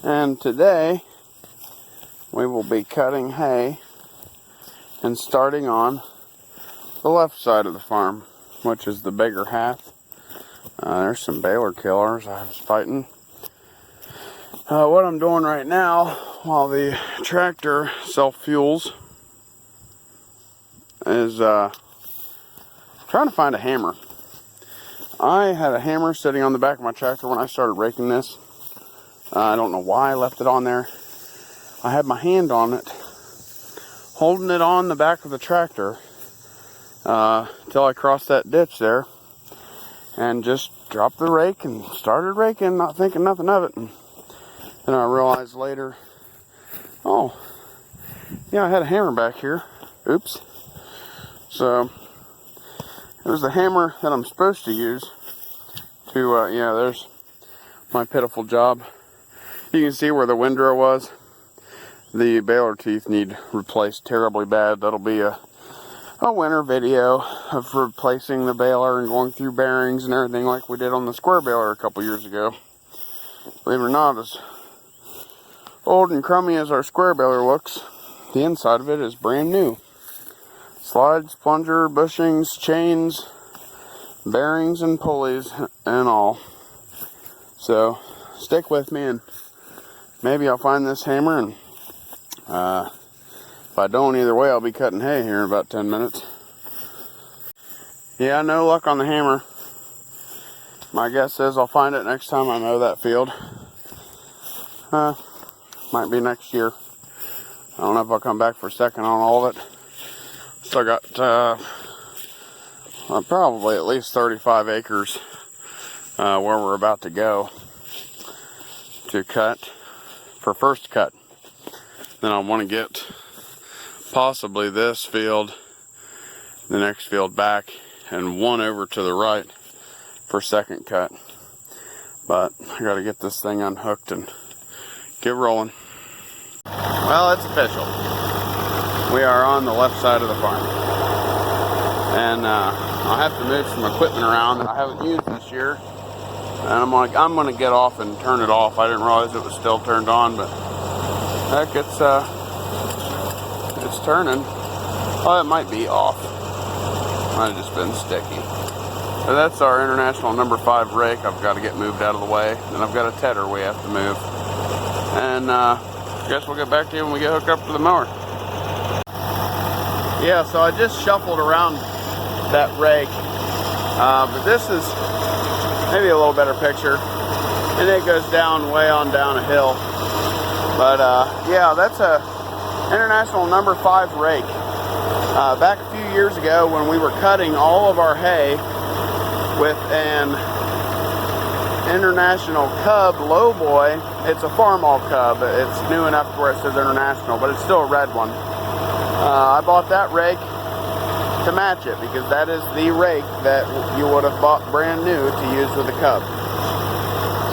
And today we will be cutting hay and starting on the left side of the farm, which is the bigger half. There's some baler killers I was fighting. What I'm doing right now while the tractor self-fuels is trying to find a hammer. I had a hammer sitting on the back of my tractor when I started raking this. I don't know why I left it on there. I had my hand on it, holding it on the back of the tractor till I crossed that ditch there, and just dropped the rake and started raking, not thinking nothing of it. And then I realized later, oh, yeah, I had a hammer back here. Oops. So it was the hammer that I'm supposed to use to, yeah, there's my pitiful job. You can see where the windrow was. The baler teeth need replaced terribly bad. That'll be a winter video of replacing the baler and going through bearings and everything like we did on the square baler a couple years ago. Believe it or not, as old and crummy as our square baler looks, the inside of it is brand new. Slides, plunger, bushings, chains, bearings and pulleys and all. So stick with me and maybe I'll find this hammer, and if I don't, either way I'll be cutting hay here in about 10 minutes. Yeah, no luck on the hammer. My guess is I'll find it next time I mow that field. Might be next year. I don't know if I'll come back for a second on all of it. Still got probably at least 35 acres where we're about to go to cut for first cut. Then I want to get possibly this field, the next field back, and one over to the right for second cut. But I got to get this thing unhooked and get rolling. Well, it's official. We are on the left side of the farm, and I'll have to move some equipment around that I haven't used this year, and I'm gonna get off and turn it off. I didn't realize it was still turned on, but heck, it's turning. Oh, it might be off. Might have just been sticky. So that's our International number 5 rake. I've got to get moved out of the way. Then I've got a tedder we have to move, and I guess we'll get back to you when we get hooked up to the mower. Yeah, so I just shuffled around that rake, but this is maybe a little better picture, and it goes down way on down a hill. But yeah, that's a International number 5 rake. Back a few years ago when we were cutting all of our hay with an International Cub Lowboy, it's a Farmall Cub. It's new enough to where it says International, but it's still a red one. I bought that rake to match it because that is the rake that you would have bought brand new to use with the Cub.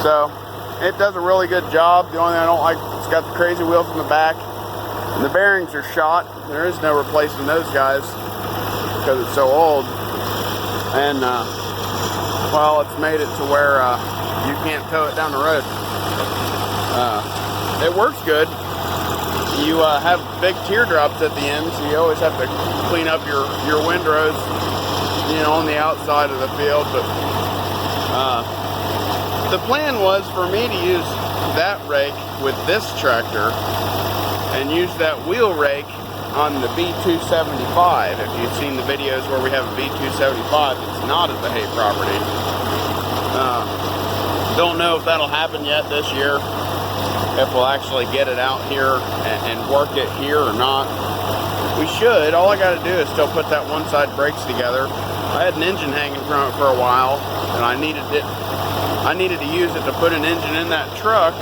So it does a really good job. The only thing I don't like, it's got the crazy wheels in the back, and the bearings are shot. There is no replacing those guys because it's so old. And well, it's made it to where you can't tow it down the road. It works good. You have big teardrops at the end, so you always have to clean up your windrows, you know, on the outside of the field. But the plan was for me to use that rake with this tractor and use that wheel rake on the B275. If you've seen the videos where we have a B275, it's not at the hay property. Don't know if that'll happen yet this year, if we'll actually get it out here and work it here or not. We should. All I got to do is still put that one side brakes together. I had an engine hanging from it for a while, and I needed to use it to put an engine in that truck.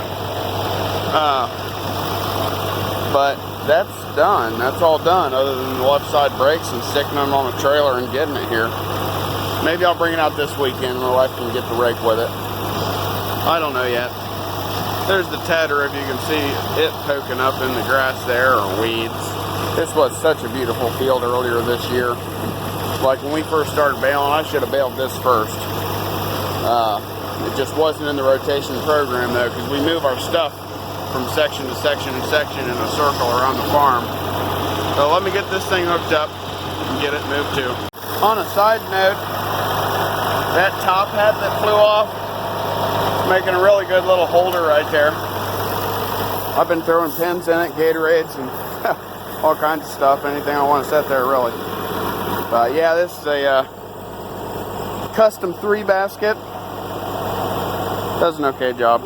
But that's done. That's all done, other than the left side brakes and sticking them on the trailer and getting it here. Maybe I'll bring it out this weekend. My wife can get the rake with it. I don't know yet. There's the tedder, if you can see it poking up in the grass there, or weeds. This was such a beautiful field earlier this year. Like when we first started baling, I should have baled this first. It just wasn't in the rotation program though, because we move our stuff from section to section and section in a circle around the farm. So let me get this thing hooked up and get it moved too. On a side note, that top hat that flew off is making a really good little holder right there. I've been throwing pins in it, Gatorades, and all kinds of stuff, anything I want to set there really. But yeah, this is a custom 3 basket. Does an okay job.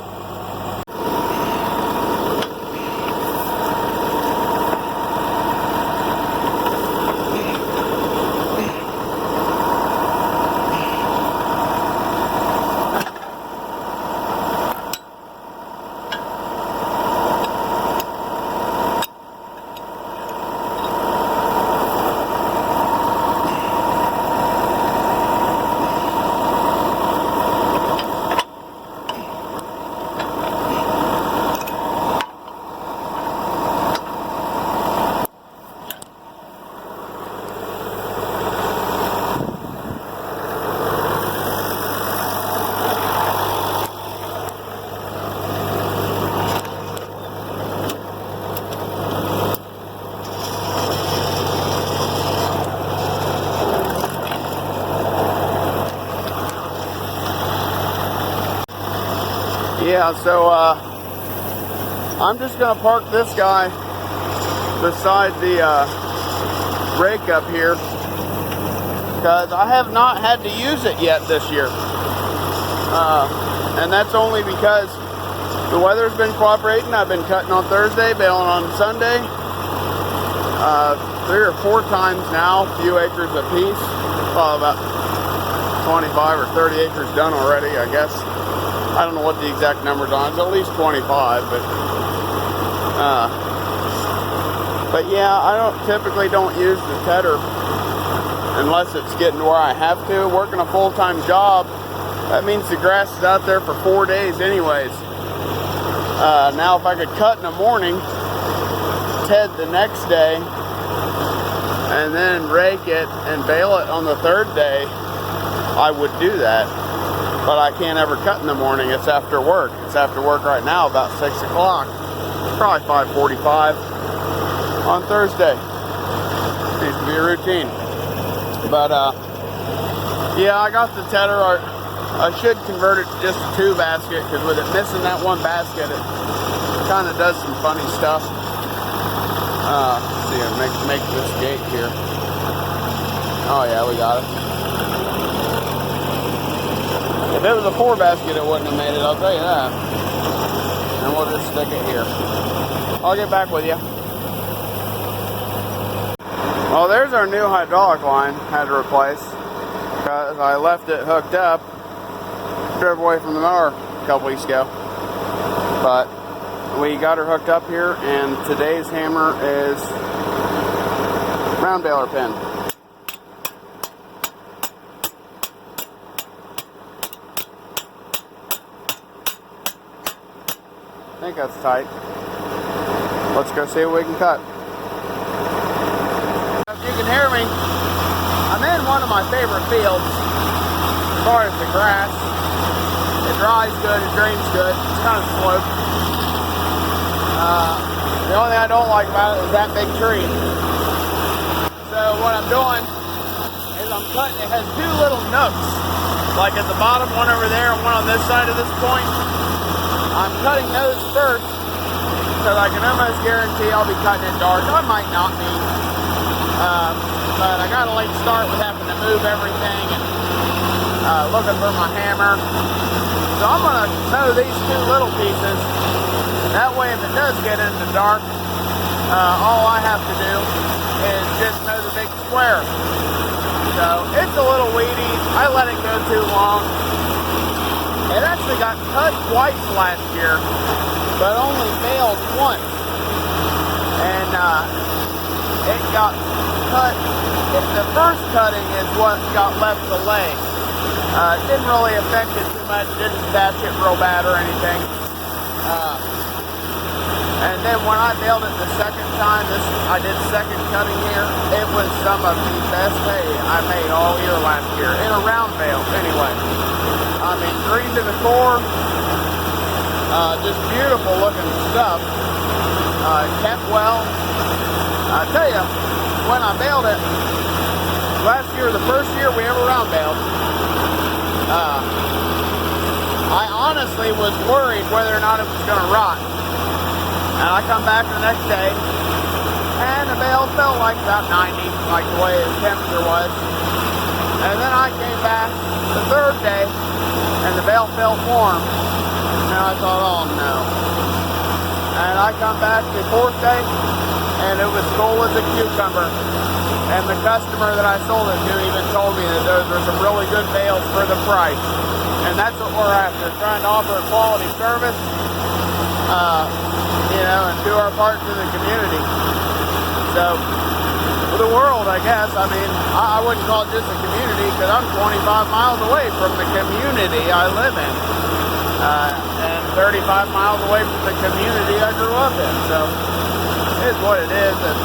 Yeah, so I'm just going to park this guy beside the rake up here because I have not had to use it yet this year. And that's only because the weather's been cooperating. I've been cutting on Thursday, baling on Sunday. 3 or 4 times now, a few acres apiece. Well, about 25 or 30 acres done already, I guess. I don't know what the exact number's on. It's at least 25, but yeah, I typically don't use the tedder unless it's getting to where I have to. Working a full-time job, that means the grass is out there for 4 days anyways. Now if I could cut in the morning, ted the next day, and then rake it and bale it on the 3rd day, I would do that. But I can't ever cut in the morning. It's after work. It's after work right now, about 6 o'clock. Probably 5:45 on Thursday. Needs to be a routine. But yeah, I got the tedder. I should convert it to just a 2 basket because with it missing that 1 basket, it kind of does some funny stuff. Let's see, make this gate here. Oh yeah, we got it. If it was a 4 basket, it wouldn't have made it, I'll tell you that. And we'll just stick it here. I'll get back with you. Well, there's our new hydraulic line. Had to replace because I left it hooked up. Drove away from the mower a couple weeks ago. But we got her hooked up here, and today's hammer is round baler pin. I think that's tight. Let's go see what we can cut. If you can hear me, I'm in one of my favorite fields as far as the grass. It dries good, it drains good, it's kind of sloped. The only thing I don't like about it is that big tree. So what I'm doing is I'm cutting, it has 2 little nooks. Like at the bottom, one over there and one on this side of this point. I'm cutting those first because I can almost guarantee I'll be cutting it dark. I might not be, but I got a late start with having to move everything and looking for my hammer. So I'm going to mow these 2 little pieces. That way if it does get into dark, all I have to do is just mow the big square. So it's a little weedy. I let it go too long. It actually got cut twice last year, but only baled once. And it got cut. The first cutting is what got left to lay. It didn't really affect it too much. Didn't detach it real bad or anything. And then when I baled it the second time, I did second cutting here. It was some of the best hay I made all year last year in a round bale. Anyway. I mean, 3 to the core, Just beautiful looking stuff. Kept well. I tell you, when I baled it, last year, the first year we ever round baled, I honestly was worried whether or not it was going to rot. And I come back the next day, and the bale felt like about 90, like the way the temperature was. And then I came back the third day, and the bale felt warm. And I thought, oh no. And I come back the fourth day, and it was cool as a cucumber. And the customer that I sold it to even told me that those were some really good bales for the price. And that's what we're after, trying to offer a quality service, you know, and do our part to the community. So, for the world, I guess. I mean, I wouldn't call it just a community, because I'm 25 miles away from the community I live in. And 35 miles away from the community I grew up in. So, it is what it is, and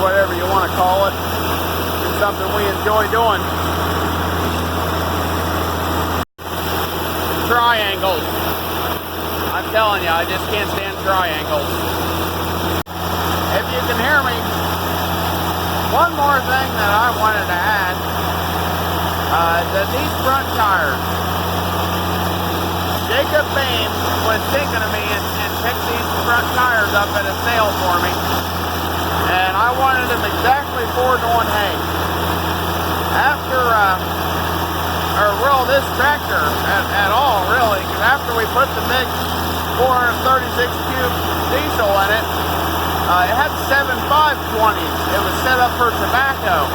whatever you want to call it. It's something we enjoy doing. Triangles. I'm telling you, I just can't stand triangles. If you can hear me, one more thing that I wanted to add, that these front tires, Jacob Boehm was thinking of me and picked these front tires up at a sale for me, and I wanted them exactly for going hay. After, this tractor at all, really, because after we put the big 436 cube diesel in it, it had 7.520s. It was set up for tobacco.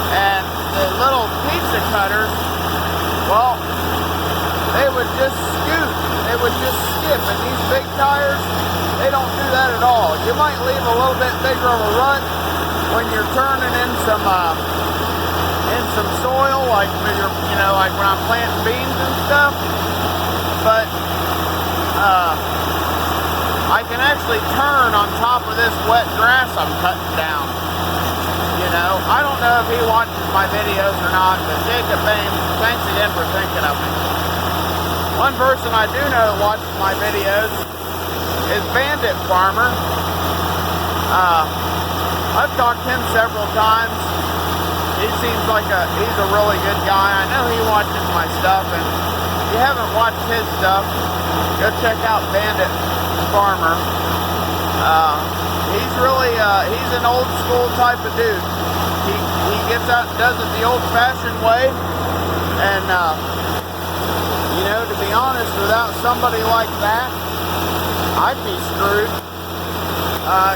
And the little pizza cutters, well, they would just scoot. They would just skip. And these big tires, they don't do that at all. You might leave a little bit bigger of a rut when you're turning in some soil, like when you're, you know, like when I'm planting beans and stuff. But I can actually turn on top of this wet grass I'm cutting down. You know, I don't know if he watches my videos or not, but Jacob Boehm, thanks again for thinking of me. One person I do know that watches my videos is Bandit Farmer. I've talked to him several times. He seems like he's a really good guy. I know he watches my stuff, and if you haven't watched his stuff, go check out Bandit Farmer. He's really, he's an old school type of dude. He gets out and does it the old fashioned way, and you know, to be honest, without somebody like that, I'd be screwed,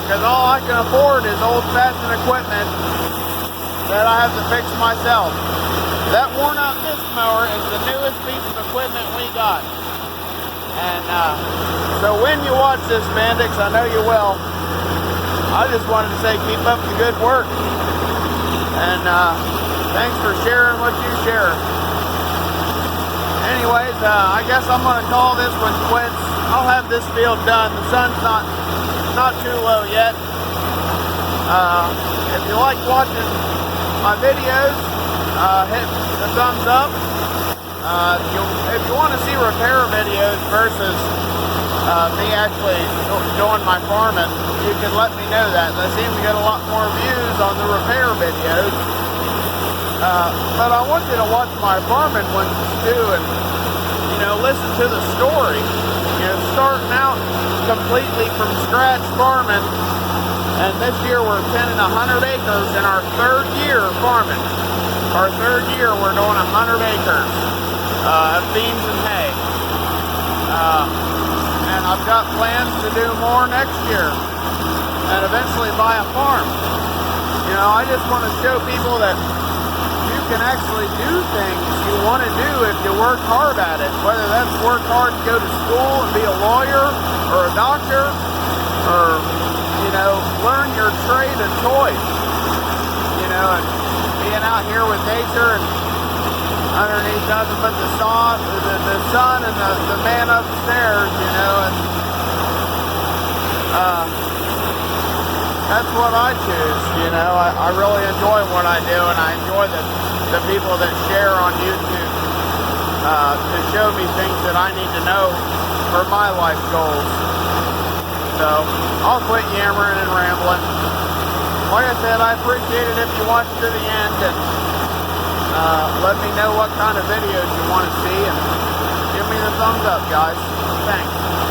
because all I can afford is old fashioned equipment that I have to fix myself. That worn out disc mower is the newest piece of equipment we got. And so when you watch this, Bandits, I know you will, I just wanted to say keep up the good work. And thanks for sharing what you share. Anyways, I guess I'm going to call this one quits. I'll have this field done. The sun's not too low yet. If you like watching my videos, hit the thumbs up. If you want to see repair videos versus me actually doing my farming, you can let me know that. They seem to get a lot more views on the repair videos. But I want you to watch my farming ones too, and you know, listen to the story. You know, starting out completely from scratch farming, and this year we're tending 100 acres in our third year farming. Our third year we're doing 100 acres of beans and hay. And I've got plans to do more next year and eventually buy a farm. You know, I just want to show people that you can actually do things you want to do if you work hard at it. Whether that's work hard to go to school and be a lawyer or a doctor, or, you know, learn your trade of choice. You know, and being out here with nature and underneath nothing but the sun and the man upstairs, you know, and that's what I choose. You know, I really enjoy what I do, and I enjoy the people that share on YouTube to show me things that I need to know for my life goals. So, I'll quit yammering and rambling. Like I said, I appreciate it if you watch to the end, and let me know what kind of videos you want to see, and give me the thumbs up, guys. Thanks.